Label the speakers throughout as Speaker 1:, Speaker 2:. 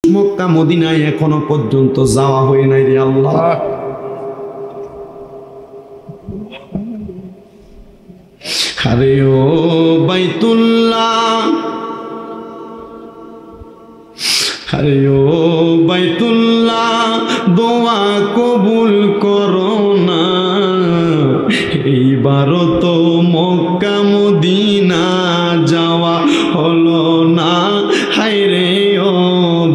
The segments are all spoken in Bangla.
Speaker 1: মক্কা মদিনায় এখনো পর্যন্ত যাওয়া হয় নাই রে আল্লাহ। আরে ও বাইতুল্লাহ, আরে ও বাইতুল্লাহ, দোয়া কবুল করো না। এইবারও তো মক্কা মদিনা যাওয়া হলো না। হায়রে ও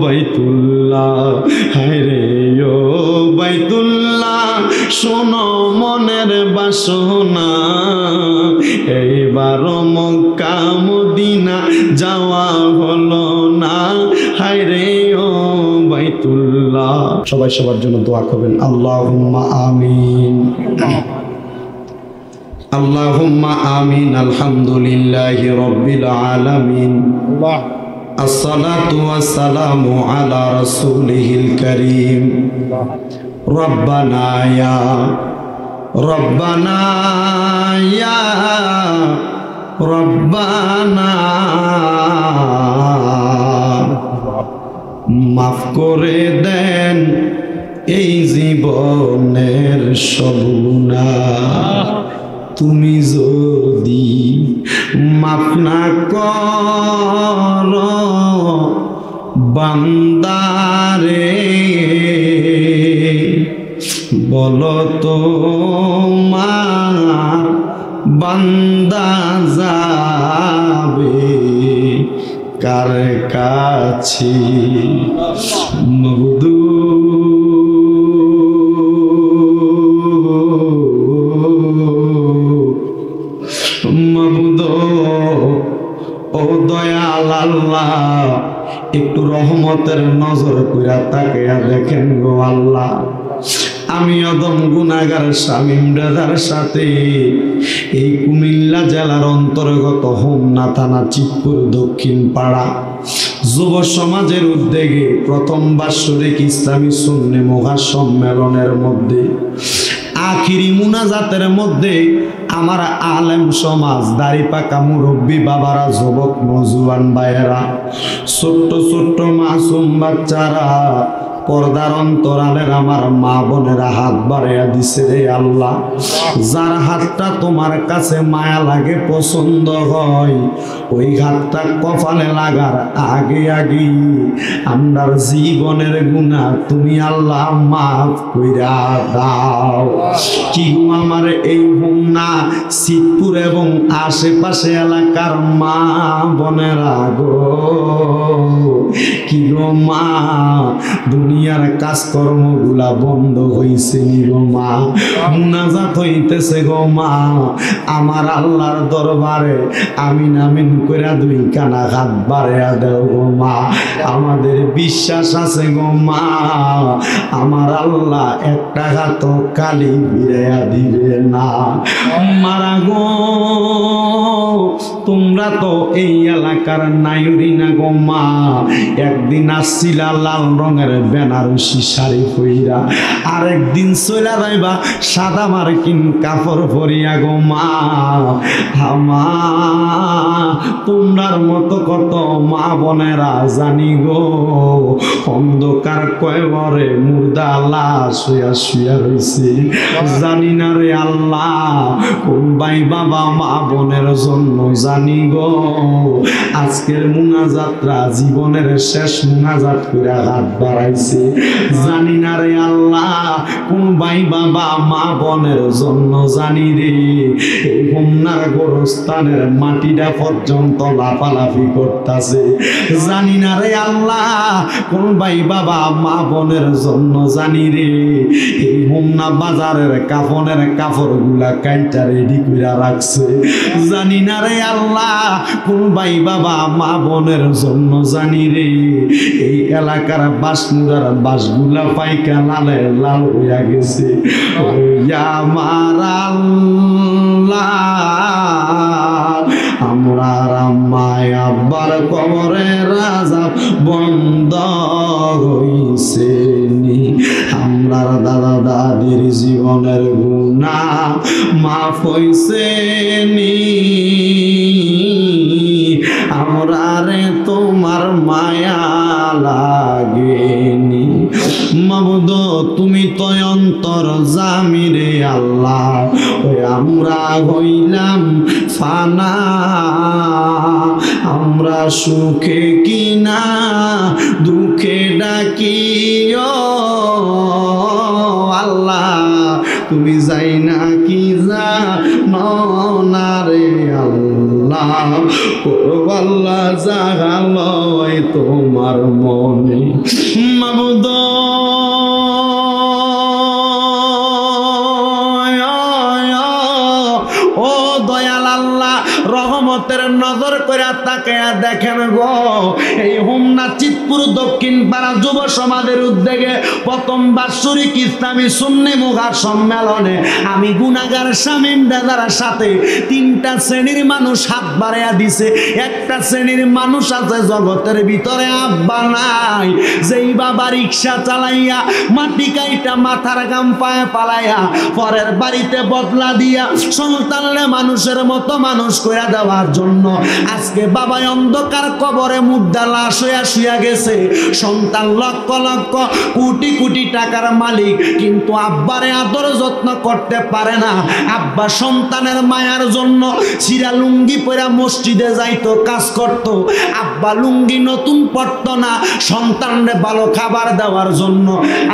Speaker 1: বাইতুল্লাহ, হায়রে ও বাইতুল্লাহ, শোনো মনের বাসনা। এইবারও মক্কা মদিনা যাওয়া হলো না। হায়রে ও বাইতুল্লাহ। সবাই সবার জন্য দোয়া করবেন। আল্লাহুম্মা আমিন, আল্লাহুম্মা আমিন। আলহামদুলিল্লাহি রাব্বিল আলামিন। আসসালাতু ওয়াসসালামু আলা রাসূলিহিল কারীম। রব্বানা ইয়া রব্বানা ইয়া রব্বানা, মাফ করে দেন এই জীবনের সব গুনাহ। তুমি যদি মাফ না করো বান্দারে, বলো তো মার বান্দা যাবে কার কাছে? মবদু মবদু ও দয়াল আল্লাহ, একটু রহমতের নজর কইরা তাকায়া দেখেন গো আল্লাহ। আমি অদম গুনাহগার শামীম রাজার সাথে এই কুমিল্লা জেলার অন্তর্গত হোমনা থানা চিতপুর দক্ষিণ পাড়া যুব সমাজের উদ্যোগে প্রথম বাৎসরিক ইসলামী সুন্নি মহাসম্মেলনের মধ্যে আখিরি মুনাজাতের মধ্যে আমার আলেম সমাজ, দাড়ি পাকা মুরব্বী বাবারা, যুবক নওজোয়ান ভাইয়েরা, ছোট্ট ছোট্ট মাসুম বাচ্চারা, পর্দার অন্তরালের আমার মা বোনেরা হাত বাড়াইয়া দিছে রে আল্লাহ। যার হাতটা তোমার কাছে মায়া লাগে, পছন্দ হয়, ওই হাতটা কপালে লাগার আগে আগে আমরার জীবনের গুনাহ তুমি আল্লাহ মাফ কইরা দাও। কি গো আমার এই হোমনা চিতপুর এবং আশেপাশে এলাকার মা বোনেরা গো, কি গো মা, দুনিয়ার কাজকর্মগুলা বন্ধ হইছে গো মা, মুনাজাত হইতেছে গো মা, আমার আল্লাহর দরবারে আমিন আমিন কইরা দুই কানা হাত বাড়াইয়া দাও গো মা। আমাদের বিশ্বাস আছে গো মা, আমার আল্লাহ একটা হাত কালি ফিরাইয়া দিবে না। মারা গো, তোমরা তো এই এলাকার নাইরি না গো মা। একদিন আসছিলা লাল রঙের বেনারসি শাড়ি পইরা, আরেকদিন চইলা যাইবা সাদা মার্কিন কাপড় পরিয়া গো মা। আমা তোমরার মতো কত মা বোনেরা জানি গো অন্ধকার কয়বরে মুর্দা লাশ হইয়া শুয়া রইছে। জানি না রে আল্লাহ কোন ভাই বাবা মা বোনের জন্য জানি গো আজকের মুনাজাতরা জীবনের শেষ মুনাজাত করে হাত বাড়াইছে। জানি না রে আল্লাহ কোন ভাই বাবা মা বোনের জন্য জানি রে এই হোমনার গোরস্থানের মাটিটা পর্যন্ত লাফালাফি করতেছে। জানি না রে আল্লাহ কোন ভাই বাবা মা বোনের জন্য জানি রে এই হোমনা বাজারের কাফনের কাপড় গুলা কাইটা রেডি করে রাখছে। জানি না রে আল্লাহ কোন ভাই বাবা মা বোনের জন্য জানি রে এই এলাকার বাসমুরার বাসগুলা পাইকা লালে লাল হইয়া গেছে। আমার আল্লাহ আমরা রামায় আব্বার কবরে রাজা বন্ধ হইছে নি, আমরা দাদা দাদির জীবনের গুনাহ মাফ হইছে নি, আমরা রে তোমার মায়া লাগে লাগেনি। মাবুদ তুমি তো অন্তর জামিরে আল্লাহ, ওই আমরা হইলাম ফানা, আমরা সুখে কিনা দুঃখে ডাকি ও আল্লাহ, তুমি যাই না কি জানো না রে আল্লাহ, আল্লাহ জাগালয় তোমার মনে। মাবুদ ও দয়াল আল্লাহ, রহমতের নজর করে তাকে দেখেন গো, এই হোমনা চিতপুর দক্ষিণ পাড়া যুব সমাজের উদ্যোগে প্রথম বাৎসরিক ইসলামী সুন্নি মুখা সম্মেলনে আমি গুনাহগার শামীম দাদার সাথে তিনটা শ্রেণীর মানুষ হাত বাড়াইয়া দিছে। একটা শ্রেণীর মানুষ আছে জগতের ভিতরে আব্বা নাই, যেই বাবা রিক্সা চালাইয়া মাটি কাইটা মাথার গাম পায়ে পালাইয়া পরের বাড়িতে বদলা দিয়া সন্তানরে মানুষের মতো মানুষ কইরা দেওয়ার জন্য আজকে বাবা অন্ধকার কবরে মুর্দা লাশ হইয়া শুয়া গেছে। সন্তান লক্ষ লক্ষ কোটি কোটি টাকার মালিক, কিন্তু আব্বারে আদর যত্ন করতে পারে না। আব্বা সন্তানের মায়ার জন্য চিরা লুঙ্গি পরা মসজিদে যাইতো, কাজ করত। আব্বা লুঙ্গি নতুন পরত না সন্তানরে ভালো খাবার দেওয়ার জন্য।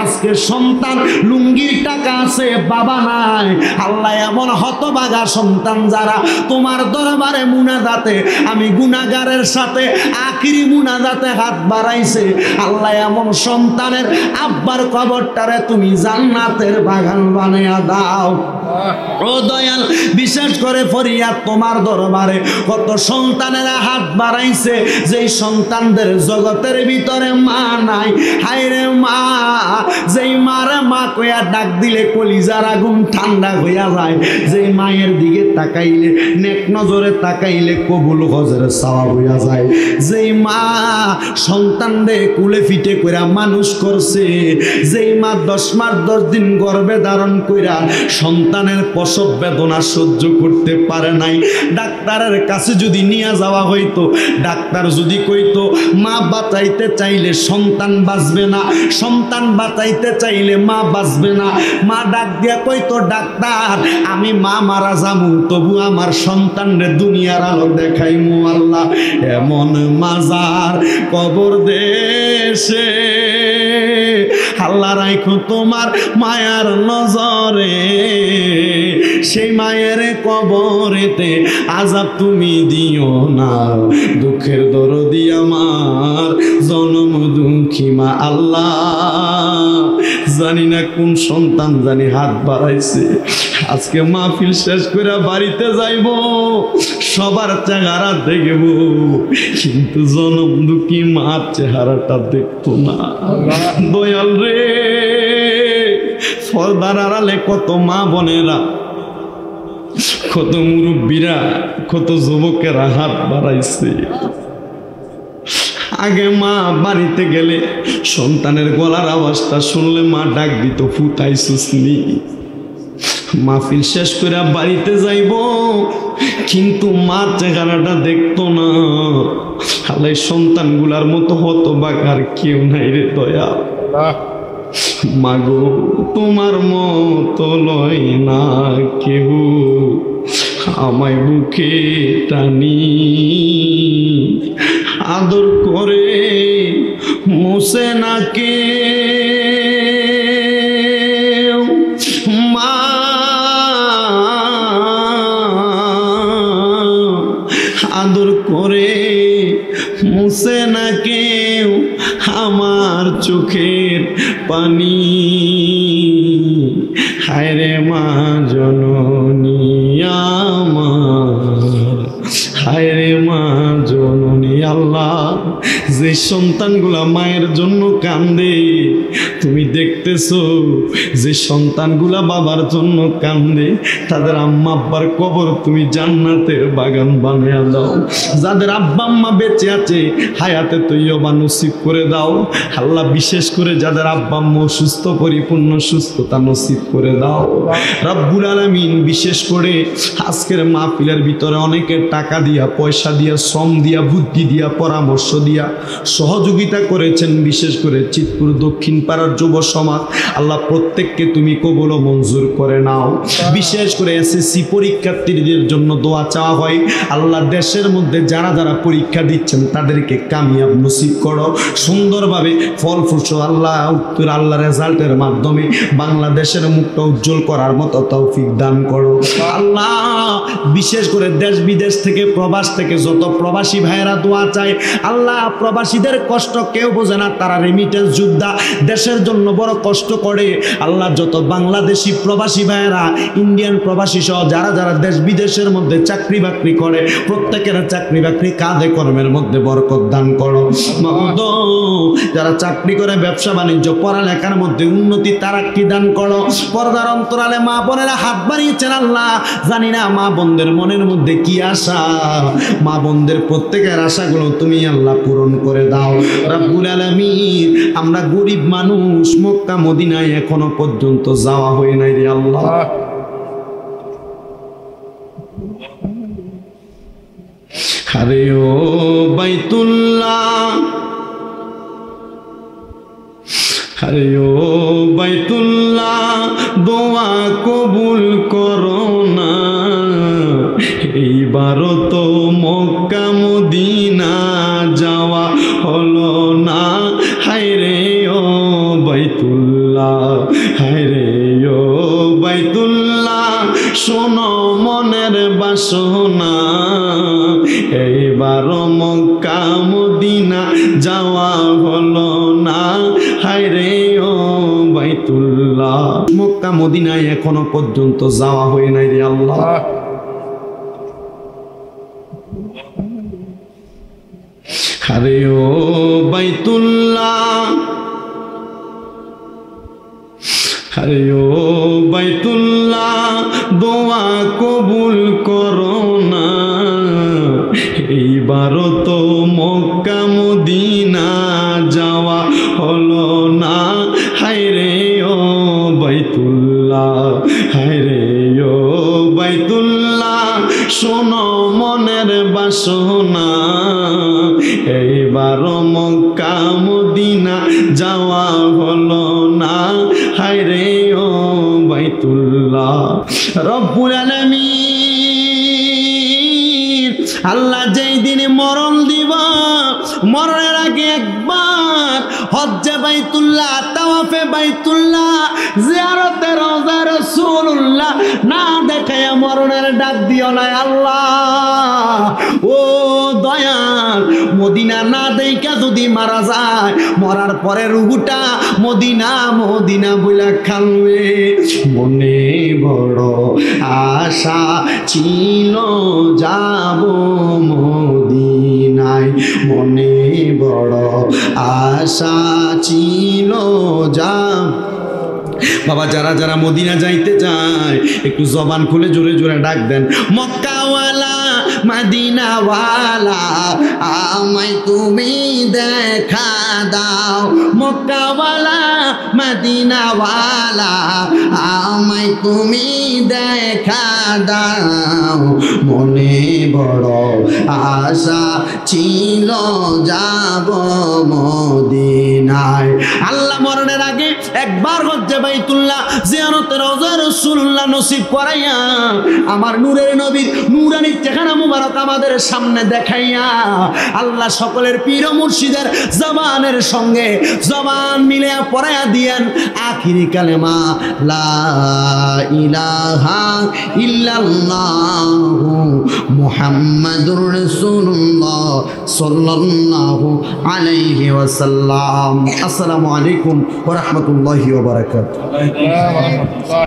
Speaker 1: আজকে সন্তান লুঙ্গির টাকা আছে, বাবা নাই। আল্লাহ এমন হতভাগা সন্তান যারা তোমার দরবারে মুনাজাতে আমি গুনাহগারের সাথে আখিরি মুনাজাতে হাত বাড়াইছে, আল্লাহ এমন সন্তানের আব্বার কবরটারে তুমি জান্নাতের বাগান বানাইয়া দাও। ও দয়াল, বিশেষ করে ফরিয়াদ তোমার দরবারে, কত সন্তানেরা হাত বাড়াইছে যেই সন্তানদের জগতের ভিতরে মা নাই। হায়রে মা, যেই মারে মা কইয়া ডাক দিলে কলিজার আগুন ঠান্ডা হইয়া যায়, যেই মায়ের দিকে তাকাইলে নেক নজরে তাকাইলে কবুল হজের সওয়াব হইয়া যায়, যেই মা সন্তানরে কুলে ফিটে কইরা মানুষ করছে, যেই মা 10 মাস 10 দিন গর্ভে ধারণ কইরা সন্তানের প্রসব বেদনা সহ্য করতে পারে নাই, ডাক্তারের কাছে যদি নিয়ে যাওয়া হইতো, ডাক্তার যদি কইতো মা বাঁচাইতে চাইলে সন্তান বাঁচবে না, সন্তান বাঁচাইতে চাইলে মা বাঁচবে না, মা ডাক দিয়া কইতো ডাক্তার আমি মা মারা যামু, তবু আমার সন্তানরে দুনিয়ার আলো দেখাইমু। আল্লাহ এমন মাজার কবর দেশে আল্লাহ রাখো তোমার মায়ার নজরে, সেই মায়ের কবরেতে আযাব তুমি দিও না, দুঃখের দরদি আমার জনম দুঃখী মা। আল্লাহ জানি না কোন সন্তান জানি হাত বাড়াইছে, আজকে মাহফিল শেষ করে বাড়িতে যাইব, সবার চেহারা দেখব, কিন্তু জনম দুঃখী মার চেহারাটা দেখতো না। দয়াল রে, পর্দার আড়ালে কত মা বোনেরা, কত মুরব্বীরা, কত যুবকেরা হাত বাড়াইছে। আগে মা বাড়িতে গেলে সন্তানের গলার আওয়াজটা শুনলে মা ডাক দিত ফুটাইছুসনি। মাহফিল শেষ করে বাড়িতে যাইব, কিন্তু মা চেহারাটা দেখতো না। আল্লাহ সন্তানগুলার মতো হতভাগার কেউ নাই রে দয়া। মাগো তোমার মতো লয় না কেউ, আমায় বুকে টানি আদর করে মুছে না কেউ, মা আদর করে মুছে না কেউ আমার চোখের পানি। হায়রে মা জননী আমার, হায়রে মা জননী। আল্লাহ যে সন্তানগুলা মায়ের জন্য কান্দে তুমি দেখতেছো, যে সন্তানগুলা বাবার জন্য কান্দে তাদের আম্মা আব্বার কবর তুমি জান্নাতের বাগান বানিয়ে দাও। যাদের আব্বা আম্মা বেঁচে আছে হায়াতে তৈয়বা নসিব করে দাও আল্লাহ। বিশেষ করে যাদের আব্বা আম্মা অসুস্থ, পরিপূর্ণ সুস্থতা নসিব করে দাও রব্বুল আলামিন। বিশেষ করে আজকের মাহফিলের ভিতরে অনেকে টাকা দিয়া, পয়সা দিয়া, শ্রম দিয়া, বুদ্ধি দিয়া, পরামর্শ দিয়া সহযোগিতা করেছেন, বিশেষ করে চিতপুর দক্ষিণ পাড়ার যুব সমাজ, আল্লাহ প্রত্যেককে তুমি কবুল ও মঞ্জুর করে নাও। বিশেষ করে এসএসসি পরীক্ষার্থীদের জন্য দোয়া চাওয়া হয়, আল্লাহ দেশের মধ্যে যারা যারা পরীক্ষা দিচ্ছেন তাদেরকে কামিয়াব নসিব করো, সুন্দরভাবে ফলপ্রসূ আল্লাহ রেজাল্টের মাধ্যমে বাংলাদেশের মুখটা উজ্জ্বল করার মতো তৌফিক দান করো আল্লাহ। বিশেষ করে দেশ বিদেশ থেকে, প্রবাস থেকে যত প্রবাসী ভাইয়েরা দোয়া চায়, আল্লাহ প্রবাসীদের কষ্ট কেউ বোঝে না, তারা রেমিটেন্স যোদ্ধা, দেশের জন্য বড় কষ্ট করে। আল্লাহ যত বাংলাদেশি প্রবাসী ভাইয়েরা, ইন্ডিয়ান প্রবাসী সহ যারা যারা দেশ বিদেশের মধ্যে চাকরি বাকরি করে, প্রত্যেকের চাকরি বাকরি কাঁধে কর্মের মধ্যে বরকত দান করো। যারা চাকরি করে, ব্যবসা বাণিজ্য, পড়ালেখার মধ্যে উন্নতি তারাক্কি দান করো। পর্দার অন্তরালে মা বোনেরা হাত বাড়িয়েছেন আল্লাহ, জানি না মা বোনদের মনের মধ্যে কি আশা, মা বোনদের প্রত্যেকের আশাগুলো তুমি আল্লাহ পূরণ করে দাও রব্বুল আলামিন। আমরা গরিব মানুষ, মক্কা মদিনায় এখনো পর্যন্ত যাওয়া হয় নাই রে আল্লাহ। আরে ও বাইতুল্লাহ, আরে ও বাইতুল্লাহ, দোয়া কবুল করো না, এইবারও তো মক্কা মদিনা যাওয়া হলো না। হায়রে ও বাইতুল্লাহ, হায়রে ও বাইতুল্লাহ, শোনো মনের বাসনা, এইবারও মক্কা মদিনা যাওয়া হলো না। হায়রে ও বাইতুল্লাহ, মক্কা মদিনায় এখনো পর্যন্ত যাওয়া হয় নাই রে আল্লাহ। আরে ও বাইতুল্লাহ, আরে ও বাইতুল্লাহ, দোয়া কবুল করো না, এইবারও তো মক্কা মদিনা যাওয়া হলো না। হায়রে ও বাইতুল্লাহ, হায়রে ও বাইতুল্লাহ, শোনো মনের বাসনা, এইবারও মক্কা মদিনা যাওয়া হলো না। হায়রে ও বাইতুল্লাহ। রব্বুল আলামিন আল্লাহ যেই দিনে মরণ দিব, মরণের আগে একবার হজ্জে বাইতুল্লাহ, তাওয়াফে বাইতুল্লাহ, জিয়ারতে রওজা রাসূলুল্লাহ না দেখায়া মরণের ডাক দিও না আল্লাহ। ও দয়াল, মদিনা না দেখা যদি মারা যায়, মরার পরে রুহুটা মদিনা মদিনা বইলা খালবে। মনে বড় আশা ছিল যাব মদিনায়, মনে বড় আশা ছিল যাব। বাবা যারা যারা মদিনা যাইতে চায় একটু জবান খুলে জোরে জোরে ডাক দেন, মক্কাওয়ালা মদিনাওয়ালা আমায় তুমি দেখা দাও, মক্কাওয়ালা মদিনাওয়ালা আমায় তুমি দেখা দাও। মনে বড় আশা ছিল যাব মদিনায়। আল্লাহ মরণের আগে একবার হজ্জে বাইতুল্লাহ, জিয়ারতে রওজা রাসূলুল্লাহ নসিব করাইয়া, আমার নূরের নবীর নূরানী চেহারা মুবারক আমাদের সামনে দেখাইয়া, আল্লাহ সকলের পীর মুর্শিদের জবানের সঙ্গে জবান মিলে পড়াইয়া দিয়েন আখিরি কালেমা লা ইলাহা ইল্লাল্লাহু মুহাম্মাদুর রাসূলুল্লাহ সাল্লাল্লাহু আলাইহি ওয়াসাল্লাম। আসসালামু আলাইকুম ওয়া রাহমাতুল্লাহি ওয়া বারাকাতুহু।